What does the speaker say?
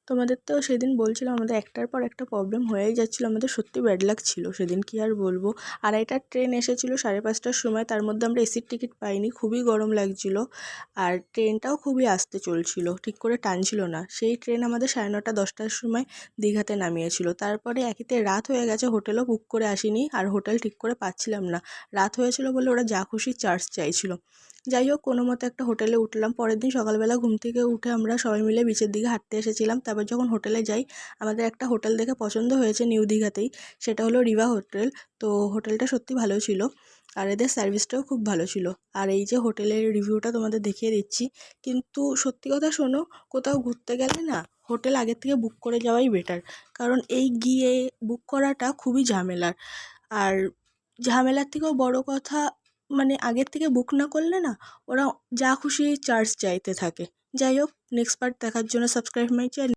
তোমাদের তো সেদিন বলছিলাম আমাদের একটার পর একটা প্রবলেম হয়েই যাচ্ছিলো, আমাদের সত্যি ব্যাড লাক ছিল সেদিন, কি আর বলবো। 2:30টার ট্রেন এসেছিলো 5:30টার সময়, তার মধ্যে আমরা এসির টিকিট পাইনি, খুবই গরম লাগছিলো। আর ট্রেনটাও খুবই আস্তে চলছিল, ঠিক করে টানছিল না। সেই ট্রেন আমাদের 9:30 10টার সময় দীঘাতে নামিয়েছিল। তারপরে একেতে রাত হয়ে গেছে, হোটেলও বুক করে আসিনি, আর হোটেল ঠিক করে পাচ্ছিলাম না। রাত হয়েছিল বলে ওরা যা খুশি চার্জ চাইছিল। যাই হোক, কোনো মতে একটা হোটেলে উঠলাম। পরের দিন সকালবেলা ঘুম থেকে উঠে আমরা সবাই মিলে বিচের দিকে হাঁটতে এসেছিলাম। তারপর যখন হোটেলে যাই, আমাদের একটা হোটেল দেখে পছন্দ হয়েছে নিউ দীঘাতেই, সেটা হলো রিভা হোটেল। তো হোটেলটা সত্যি ভালো ছিল, আর এদের সার্ভিসটাও খুব ভালো ছিল। আর এই যে হোটেলের রিভিউটা তোমাদের দেখিয়ে দিচ্ছি। কিন্তু সত্যি কথা শোনো, কোথাও ঘুরতে গেলে না হোটেল আগের থেকে বুক করে যাওয়াই বেটার, কারণ এই গিয়ে বুক করাটা খুবই ঝামেলার। আর ঝামেলার থেকেও বড় কথা, মানে আগের থেকে বুক না করলে না ওরা যা খুশি চার্জ চাইতে থাকে। যাই হোক, নেক্সট পার্ট দেখার জন্য সাবস্ক্রাইব মাই চ্যানেল।